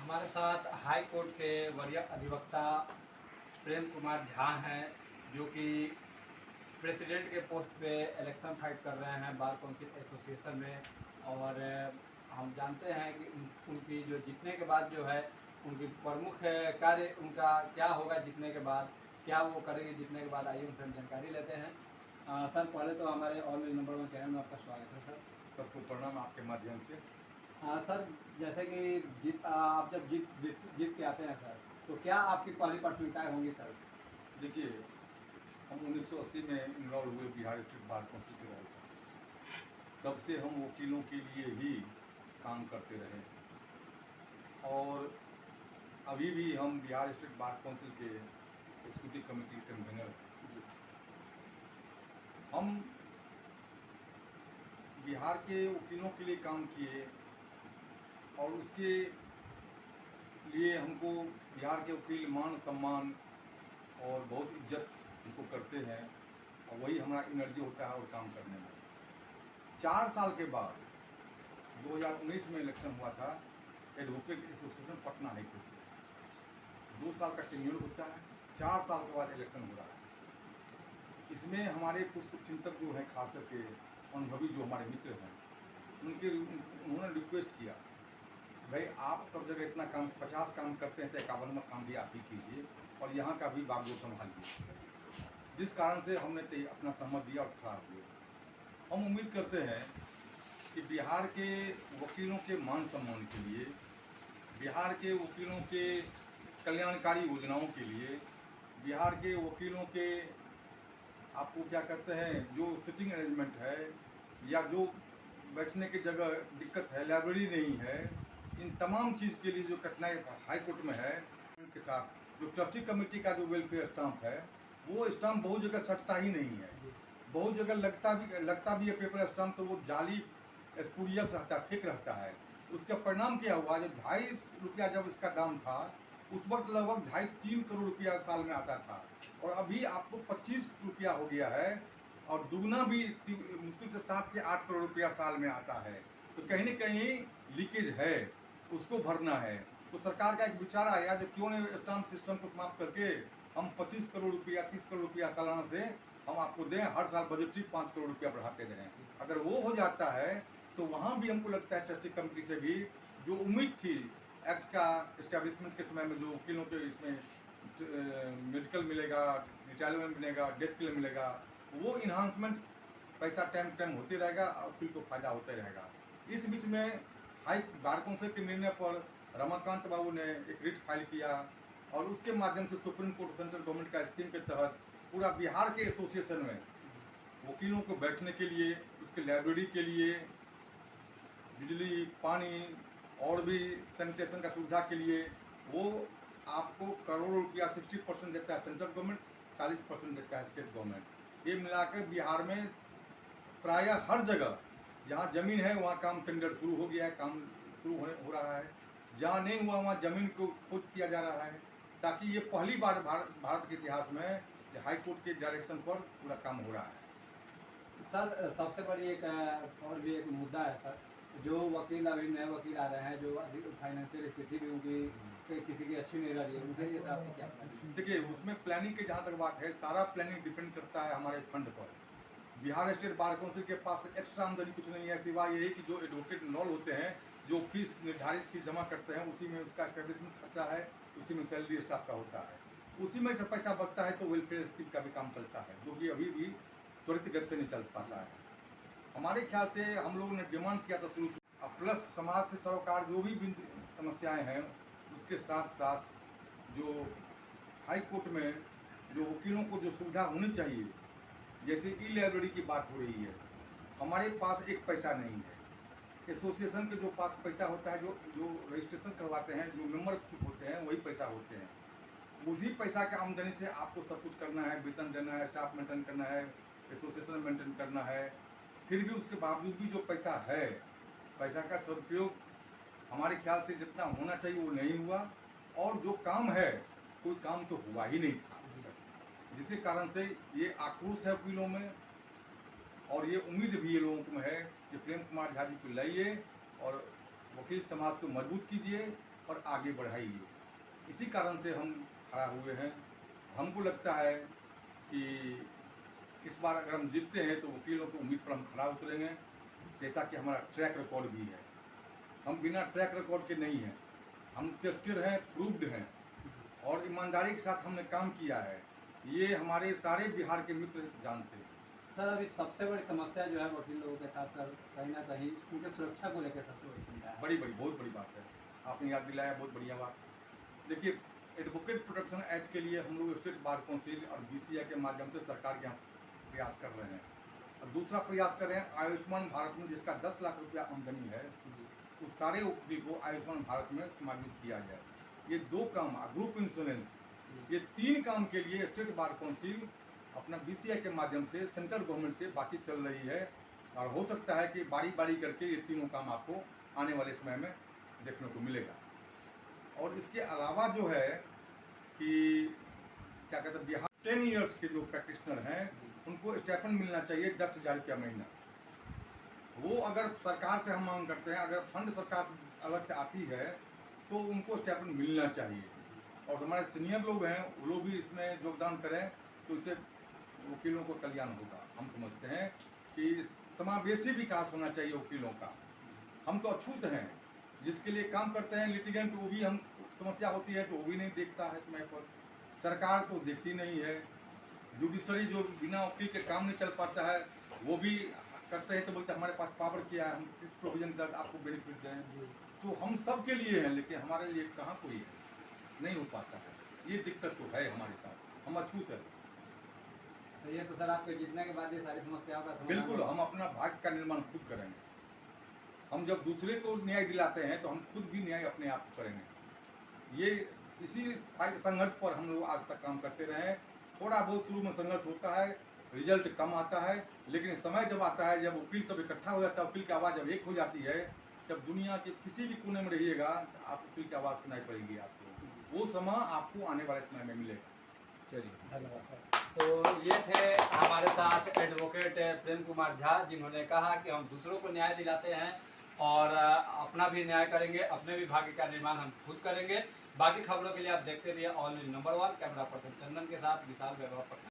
हमारे साथ high court के वरीय अधिवक्ता प्रेम कुमार झा हैं, जो कि प्रेसिडेंट के पोस्ट पे इलेक्शन फाइट कर रहे हैं बार काउंसिल एसोसिएशन में। और हम जानते हैं कि उनकी जो जीतने के बाद जो है उनकी प्रमुख कार्य उनका क्या होगा, जीतने के बाद क्या वो करेंगे, जीतने के बाद आइए उनसे हम जानकारी लेते हैं। सर, पहले तो हमारे ऑल इंडिया नंबर 1 चैनल में आपका स्वागत है सर। सबको प्रणाम आपके माध्यम से। सर, जैसे कि आप जब जीत के आते हैं सर, तो क्या आपकी पहली प्राथमिकताएं होंगी सर? देखिए, हम 1980 में इनरोल हुए बिहार स्टेट बार काउंसिल के रहे। तब से हम वकीलों के लिए ही काम करते रहे और अभी भी हम बिहार स्टेट बार काउंसिल के एग्जीक्यूटिव कमेटी कन्वीनर हैं। हम बिहार के वकीलों के लिए काम किए और उसके लिए हमको बिहार के वकील मान सम्मान और बहुत इज्जत हमको करते हैं और वही हमारा एनर्जी होता है और काम करने में। 4 साल के बाद 2019 में इलेक्शन हुआ था advocate association Patna high court में। 2 साल का टेन्योर होता है, 4 साल के बाद इलेक्शन हो रहा है। इसमें हमारे कुछ चिंतक जो हैं, खास करके अनुभवी जो हमारे मित्र हैं, उन्होंने रिक्वेस्ट किया, भाई आप सब जगह इतना काम 50 काम करते हैं तो 51वां काम भी आप ही कीजिए और यहाँ का भी बागडोर संभालिए। जिस कारण से हमने अपना सहमत दिया और खड़ा हुए। हम उम्मीद करते हैं कि बिहार के वकीलों के मान सम्मान के लिए, बिहार के वकीलों के कल्याणकारी योजनाओं के लिए, बिहार के वकीलों के आपको क्या कहते हैं जो सिटिंग अरेंजमेंट है या जो बैठने की जगह दिक्कत है, लाइब्रेरी नहीं है, इन तमाम चीज़ के लिए जो कठिनाई हाई कोर्ट में है, उनके साथ जो ट्रस्टी कमेटी का जो वेलफेयर स्टाम्प है, वो स्टाम्प बहुत जगह सटता ही नहीं है। बहुत जगह लगता भी है पेपर स्टाम्प, तो वो जाली स्पूरियस रहता है, फेक रहता है। उसका परिणाम क्या हुआ, जब 2.5 रुपया जब इसका दाम था, उस वक्त लगभग 2.5-3 करोड़ रुपया साल में आता था और अभी आपको 25 रुपया हो गया है और दुगना भी मुश्किल से 7 से 8 करोड़ रुपया साल में आता है। तो कहीं न कहीं लीकेज है, उसको भरना है। तो सरकार का एक विचार आया, जो क्यों नहीं स्टाम्प सिस्टम को समाप्त करके हम 25 करोड़ रुपया 30 करोड़ रुपया सालाना से हम आपको दें, हर साल बजटरी 5 करोड़ रुपया बढ़ाते रहें। अगर वो हो जाता है तो वहाँ भी हमको लगता है ट्रस्टी कमेटी से भी जो उम्मीद थी एक्ट का इस्टेब्लिशमेंट के समय में, जो वकीलों के इसमें मेडिकल मिलेगा, रिटायरमेंट मिलेगा, डेथ के लिए मिलेगा, वो इन्हांसमेंट पैसा टाइम होते रहेगा और वकील को फायदा होते रहेगा। इस बीच में हाई बार काउंसिल के निर्णय पर रमाकांत बाबू ने एक रिट फाइल किया और उसके माध्यम से सुप्रीम कोर्ट सेंट्रल गवर्नमेंट का स्कीम के तहत पूरा बिहार के एसोसिएशन में वकीलों को बैठने के लिए, उसके लाइब्रेरी के लिए, बिजली, पानी और भी सैनिटेशन का सुविधा के लिए वो आपको करोड़ों रुपया 60% देता है सेंट्रल गवर्नमेंट, 40% देता है स्टेट गवर्नमेंट। ये मिलाकर बिहार में प्रायः हर जगह जहाँ ज़मीन है वहाँ काम टेंडर शुरू हो गया है, काम शुरू हो रहा है। जहाँ नहीं हुआ वहाँ ज़मीन को खोज किया जा रहा है, ताकि ये पहली बार भारत के इतिहास में हाई कोर्ट के डायरेक्शन पर पूरा काम हो रहा है। सर, सबसे बड़ी एक और भी एक मुद्दा है सर, जो वकील अभी नए वकील आ रहे हैं, जो फाइनेंशियल स्थिति भी उनकी किसी की अच्छी नहीं रही है, उनके लिए आपकी क्या प्लानिंग? देखिए, उसमें प्लानिंग की जहाँ तक बात है, सारा प्लानिंग डिपेंड करता है हमारे फंड पर। बिहार स्टेट बार काउंसिल के पास एक्स्ट्रा आमदनी कुछ नहीं है, सिवाय यही कि जो एडवोकेट इनरोल होते हैं, जो फीस निर्धारित फीस जमा करते हैं, उसी में उसका एस्टेब्लिशमेंट खर्चा है, उसी में सैलरी स्टाफ का होता है, उसी में से पैसा बचता है। तो वेलफेयर स्कीम का भी काम चलता है, जो कि अभी भी त्वरित गति से नहीं चल पाता है। हमारे ख्याल से हम लोगों ने डिमांड किया था शुरू से, प्लस समाज से सरोकार जो भी समस्याएं हैं, उसके साथ साथ जो हाई कोर्ट में जो वकीलों को जो सुविधा होनी चाहिए, जैसे ई लाइब्रेरी की बात हो रही है, हमारे पास एक पैसा नहीं है। एसोसिएशन के जो पास पैसा होता है, जो रजिस्ट्रेशन करवाते हैं, जो मेंबरशिप होते हैं, वही पैसा होते हैं। उसी पैसा के आमदनी से आपको सब कुछ करना है, वेतन देना है, स्टाफ मेंटेन करना है, एसोसिएशन मेंटेन करना है। फिर भी उसके बावजूद भी जो पैसा है, पैसा का सदुपयोग हमारे ख्याल से जितना होना चाहिए वो नहीं हुआ और जो काम है कोई काम तो हुआ ही नहीं था, जिसके कारण से ये आक्रोश है वकीलों में और ये उम्मीद भी ये लोगों में है कि प्रेम कुमार झा जी को लाइए और वकील समाज को मजबूत कीजिए और आगे बढ़ाइए। इसी कारण से हम खड़ा हुए हैं। हमको लगता है कि इस बार अगर हम जीतते हैं तो वकीलों की उम्मीद पर हम खड़ा उतरेंगे, जैसा कि हमारा ट्रैक रिकॉर्ड भी है। हम बिना ट्रैक रिकॉर्ड के नहीं हैं, हम टेस्टेड हैं, प्रूव्ड हैं और ईमानदारी के साथ हमने काम किया है। ये हमारे सारे बिहार के मित्र जानते हैं। सर, अभी सबसे बड़ी समस्या जो है वकील लोगों के साथ सर कहीं ना कहीं उनके सुरक्षा को लेकर सबसे बड़ी चिंता है। बहुत बड़ी बात है, आपने याद दिलाया, बहुत बढ़िया बात। देखिए, एडवोकेट प्रोटेक्शन एक्ट के लिए हम लोग स्टेट बार काउंसिल और BCI के माध्यम से सरकार के यहाँ प्रयास कर रहे हैं। और दूसरा प्रयास कर रहे हैं आयुष्मान भारत में, जिसका 10 लाख रुपया आमदनी है, उस सारे वकील को आयुष्मान भारत में समावित किया जाए। ये 2 काम, ग्रुप इंश्योरेंस, ये 3 काम के लिए स्टेट बार काउंसिल अपना BCI के माध्यम से सेंट्रल गवर्नमेंट से बातचीत चल रही है और हो सकता है कि बारी बारी करके ये तीनों काम आपको आने वाले समय में देखने को मिलेगा। और इसके अलावा जो है कि क्या कहते हैं, बिहार 10 ईयर्स के जो प्रैक्टिशनर हैं उनको स्टाइपेंड मिलना चाहिए 10,000 रुपया महीना। वो अगर सरकार से हम मांग करते हैं, अगर फंड सरकार से अलग से आती है तो उनको स्टाइपेंड मिलना चाहिए। और हमारे सीनियर लोग हैं, वो लोग भी इसमें योगदान करें तो इससे वकीलों को कल्याण होगा। हम समझते हैं कि समावेशी विकास होना चाहिए वकीलों का। हम तो अछूत हैं, जिसके लिए काम करते हैं लिटिगेंट, वो भी हम समस्या होती है तो वो भी नहीं देखता है समय पर, सरकार तो देखती नहीं है। जुडिशरी जो बिना वकील के काम नहीं चल पाता है वो भी करते हैं तो बोलते हैं हमारे पास पावर क्या है, हम किस प्रोविजन तक आपको बेनिफिट दें। तो हम सब के लिए हैं, लेकिन हमारे लिए कहाँ कोई है, नहीं हो पाता है। ये दिक्कत तो है हमारे साथ, हम अछूत है। तो ये तो सर आपके जीतने के बाद ये सारी समस्याओं का समाधान बिल्कुल, हम अपना भाग्य का निर्माण खुद करेंगे। हम जब दूसरे को न्याय दिलाते हैं तो हम खुद भी न्याय अपने आप को करेंगे। ये इसी संघर्ष पर हम लोग आज तक काम करते रहे हैं। थोड़ा बहुत शुरू में संघर्ष होता है, रिजल्ट कम आता है, लेकिन समय जब आता है, जब वकील सब इकट्ठा हो जाता है, वकील की आवाज़ जब एक हो जाती है, जब दुनिया के किसी भी कोने में रहिएगा आप वकील की आवाज़ सुनाई पड़ेगी आपको। वो समय आपको आने वाले समय में मिलेगा। चलिए, धन्यवाद सर। तो ये थे हमारे साथ एडवोकेट प्रेम कुमार झा, जिन्होंने कहा कि हम दूसरों को न्याय दिलाते हैं और अपना भी न्याय करेंगे, अपने भी भाग्य का निर्माण हम खुद करेंगे। बाकी खबरों के लिए आप देखते रहिए all news number 1। Camera person Chandan के साथ विशाल वैभव पटना।